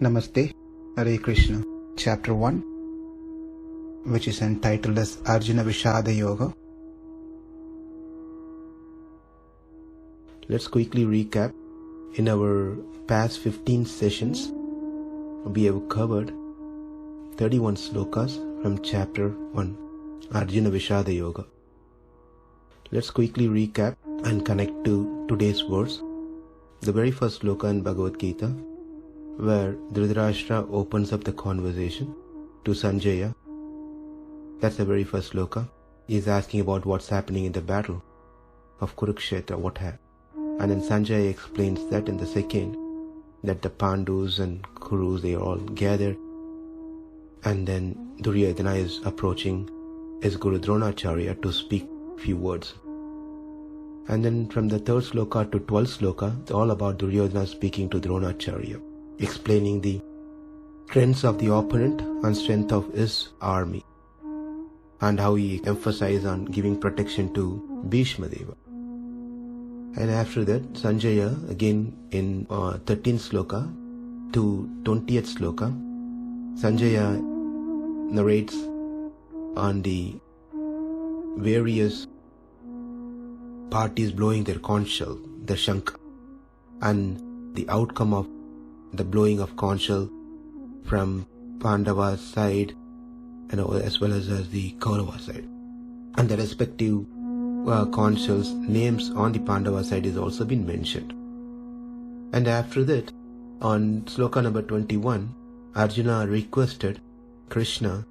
Namaste, Hare Krishna, Chapter 1, which is entitled as Arjuna Vishada Yoga. Let's quickly recap. In our past 15 sessions, we have covered 31 slokas from Chapter 1, Arjuna Vishada Yoga. Let's quickly recap and connect to today's verse. The very first sloka in Bhagavad Gita, where Dhṛtarāṣṭra opens up the conversation to Sanjaya. That's the very first sloka. He's asking about what's happening in the battle of Kurukshetra, what happened. And then Sanjaya explains that in the second, that the Pandus and Kurus, they are all gathered. And then Duryodhana is approaching his Guru Dronacharya to speak few words. And then from the third sloka to 12th sloka, it's all about Duryodhana speaking to Dronacharya, explaining the strengths of the opponent and strength of his army, and how he emphasized on giving protection to Bhishma Deva. And after that, Sanjaya, again in 13th sloka to 20th sloka, Sanjaya narrates on the various parties blowing their conch shell, the Shankha, and the outcome of the blowing of conch shell from Pandava's side and as well as the Kaurava side. And the respective conch shells names on the Pandava side is also been mentioned. And after that, on sloka number 21, Arjuna requested Krishna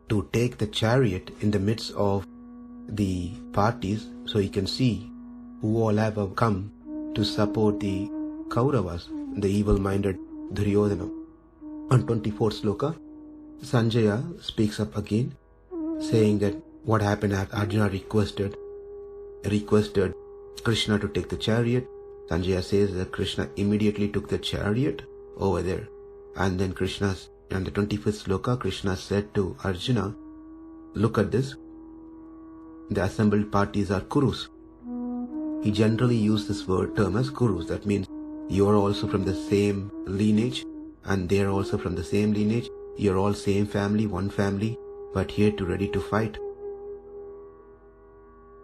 to take the chariot in the midst of the parties so he can see who all have come to support the Kauravas, the evil-minded Duryodhana. On 24th sloka, Sanjaya speaks up again, saying that what happened after Arjuna requested Krishna to take the chariot. Sanjaya says that Krishna immediately took the chariot over there. And then on the 25th sloka, Krishna said to Arjuna, look at this. The assembled parties are Kurus. He generally used this term as Kurus. That means you are also from the same lineage and they are also from the same lineage. You are all same family, one family, but here to ready to fight.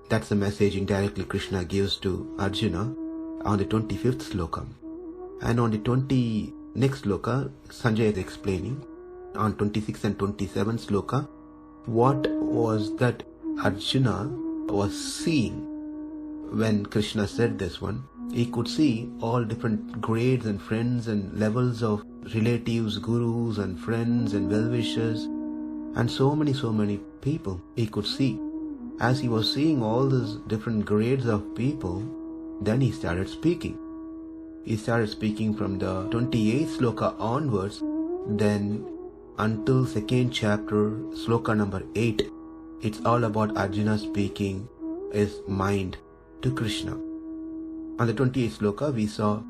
That's the message indirectly Krishna gives to Arjuna on the 25th sloka. And on the next sloka, Sanjaya is explaining on 26th and 27th sloka what was that Arjuna was seeing when Krishna said this one. He could see all different grades and friends and levels of relatives, gurus and friends and well-wishers and so many people he could see. As he was seeing all these different grades of people, then he started speaking. He started speaking from the 28th sloka onwards, then until second chapter, sloka number 8. It's all about Arjuna speaking his mind to Krishna. On the 28th sloka, we saw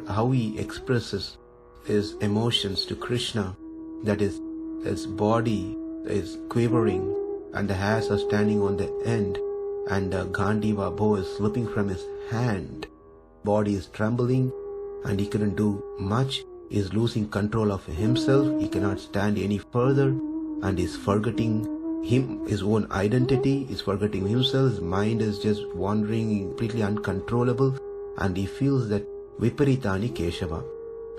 how he expresses his emotions to Krishna. That is, his body is quivering and the hairs are standing on the end and the Gandiva bow is slipping from his hand. Body is trembling and he couldn't do much. He is losing control of himself. He cannot stand any further and is forgetting his own identity, is forgetting himself. His mind is just wandering, completely uncontrollable, and he feels that Viparitani Keshava,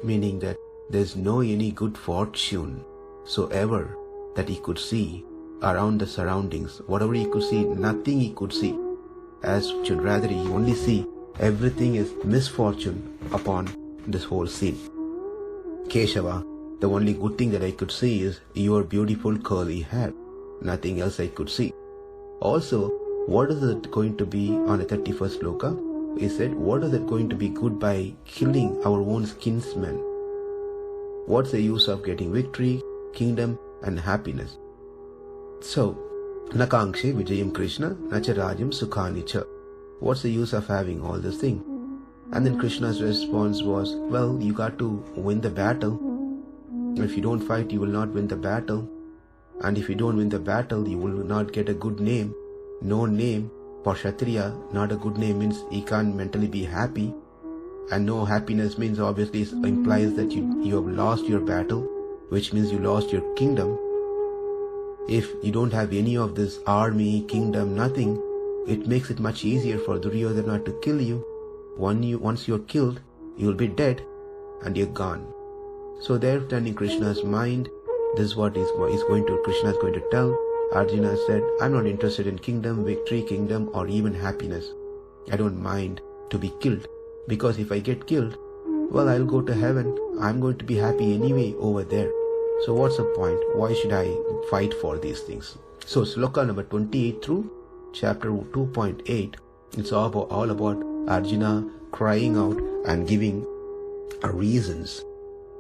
meaning that there's no any good fortune so ever that he could see around the surroundings. Whatever he could see, nothing he could see as should, rather he only see everything is misfortune upon this whole scene. Keshava, the only good thing that I could see is your beautiful curly hair. Nothing else I could see. Also, what is it going to be on the 31st sloka? He said, what is it going to be good by killing our own kinsmen? What's the use of getting victory, kingdom and happiness? So, na kāṅkṣe vijayam Krishna, na ca rājyaṁ sukhāni ca. What's the use of having all this thing? And then Krishna's response was, well, you got to win the battle. If you don't fight, you will not win the battle. And if you don't win the battle, you will not get a good name. No name for Kshatriya, not a good name means he can't mentally be happy. And no happiness means obviously implies that you have lost your battle, which means you lost your kingdom. If you don't have any of this army, kingdom, nothing, it makes it much easier for Duryodhana to kill you. Once you're killed, you'll be dead and you're gone. So they're turning Krishna's mind. This is what Krishna is going to tell. Arjuna said, I'm not interested in kingdom, victory, kingdom, or even happiness. I don't mind to be killed, because if I get killed, well, I'll go to heaven. I'm going to be happy anyway over there. So what's the point? Why should I fight for these things? So sloka number 28 through chapter 2.8, it's all about Arjuna crying out and giving reasons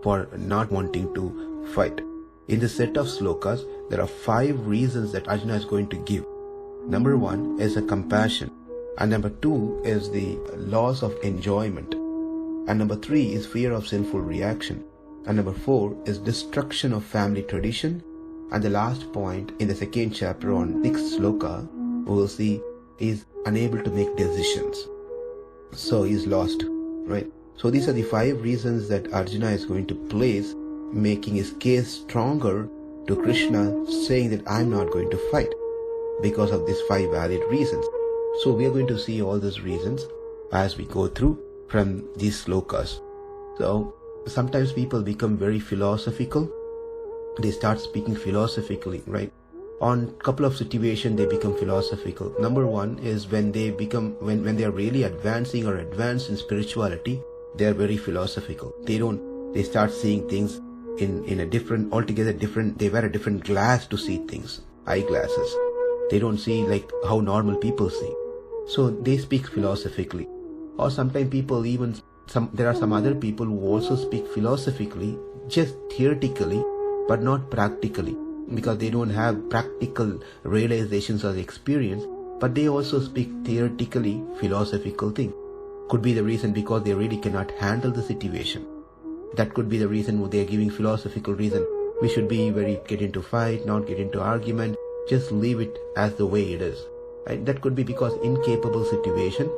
for not wanting to fight. In the set of slokas, there are 5 reasons that Arjuna is going to give. Number 1 is a compassion, and number 2 is the loss of enjoyment, and number 3 is fear of sinful reaction, and number 4 is destruction of family tradition, and the last point in the second chapter on 6th sloka, we will see is unable to make decisions. So he is lost, right? So these are the 5 reasons that Arjuna is going to place, making his case stronger to Krishna, saying that I'm not going to fight because of these 5 valid reasons. So we are going to see all these reasons as we go through from these slokas. So sometimes people become very philosophical. They start speaking philosophically, right? On a couple of situations they become philosophical. Number 1 is when they they are really advanced in spirituality, they are very philosophical. They start seeing things in a different, altogether different, they wear a different glass to see things, eyeglasses. They don't see like how normal people see. So they speak philosophically. Or sometimes people there are some other people who also speak philosophically, just theoretically, but not practically, because they don't have practical realizations or experience, but they also speak theoretically philosophical thing. Could be the reason because they really cannot handle the situation. That could be the reason they are giving philosophical reason. We should be get into fight, not get into argument, just leave it as the way it is. Right? That could be because incapable situation.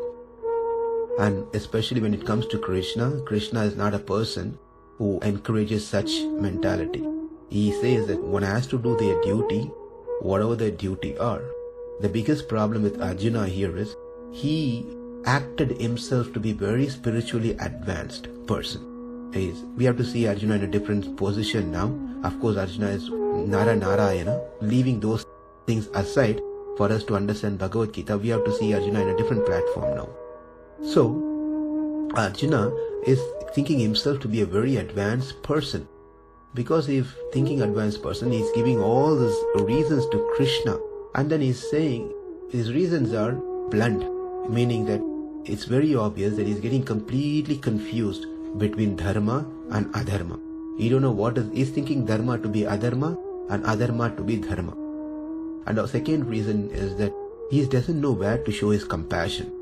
And especially when it comes to Krishna is not a person who encourages such mentality. He says that one has to do their duty, whatever their duty are. The biggest problem with Arjuna here is he acted himself to be very spiritually advanced person. We have to see Arjuna in a different position now. Of course, Arjuna is rājyena. Leaving those things aside, for us to understand Bhagavad Gita, we have to see Arjuna in a different platform now. So, Arjuna is thinking himself to be a very advanced person. Because if thinking advanced person, he is giving all these reasons to Krishna. And then he is saying his reasons are blunt, meaning that it's very obvious that he is getting completely confused between dharma and adharma. You don't know he's thinking dharma to be adharma and adharma to be dharma. And the second reason is that he doesn't know where to show his compassion.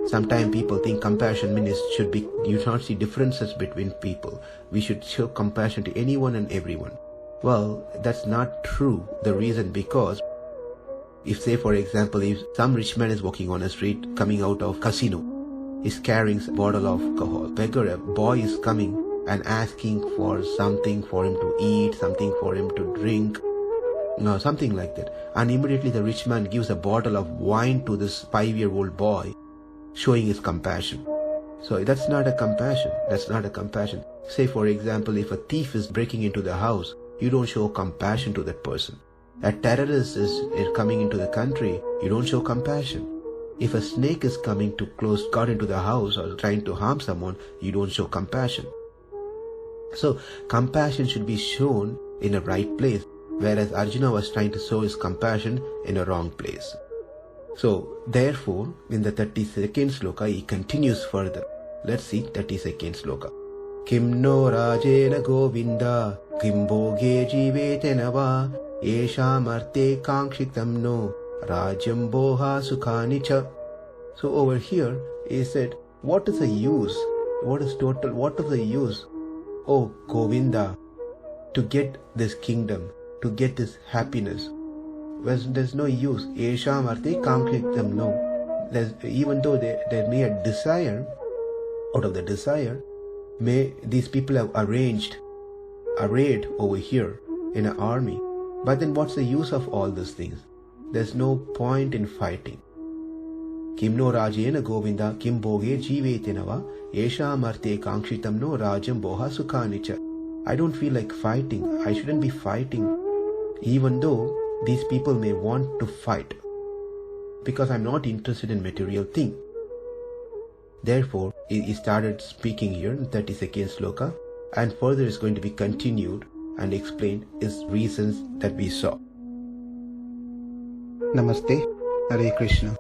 Sometimes people think compassion means you should see differences between people. We should show compassion to anyone and everyone. Well, that's not true. The reason because if say for example, if some rich man is walking on a street coming out of casino, is carrying a bottle of alcohol. A boy is coming and asking for something for him to eat, something for him to drink, something like that. And immediately the rich man gives a bottle of wine to this 5-year-old boy, showing his compassion. So that's not a compassion. That's not a compassion. Say for example, if a thief is breaking into the house, you don't show compassion to that person. A terrorist is coming into the country, you don't show compassion. If a snake is coming to got into the house or trying to harm someone, you don't show compassion. So compassion should be shown in a right place, whereas Arjuna was trying to show his compassion in a wrong place. So therefore, in the 32nd sloka, he continues further. Let's see 32nd sloka. Kim no rājyena Govinda, kim bhogair jīvitena va, yeṣām arthe kāṅkṣitaṁ no, rājyaṁ bhogāḥ sukhāni cha. So over here, he said, what is the use? What is the use? Oh Govinda, to get this kingdom, to get this happiness. There's no use. Yeṣām arthe kāṅkṣitaṁ no. Even though there may be a desire, out of the desire, may these people have arrayed over here in an army. But then what's the use of all these things? There's no point in fighting. Kim no rājyena Govinda, kim bhogair jīvitena va, yeṣām arthe kāṅkṣitaṁ no rājyaṁ bhogaḥ sukhāni ca. I don't feel like fighting. I shouldn't be fighting, even though these people may want to fight, because I'm not interested in material thing. Therefore, he started speaking here in 32nd sloka, and further is going to be continued and explained his reasons that we saw. Namaste, Hare Krishna.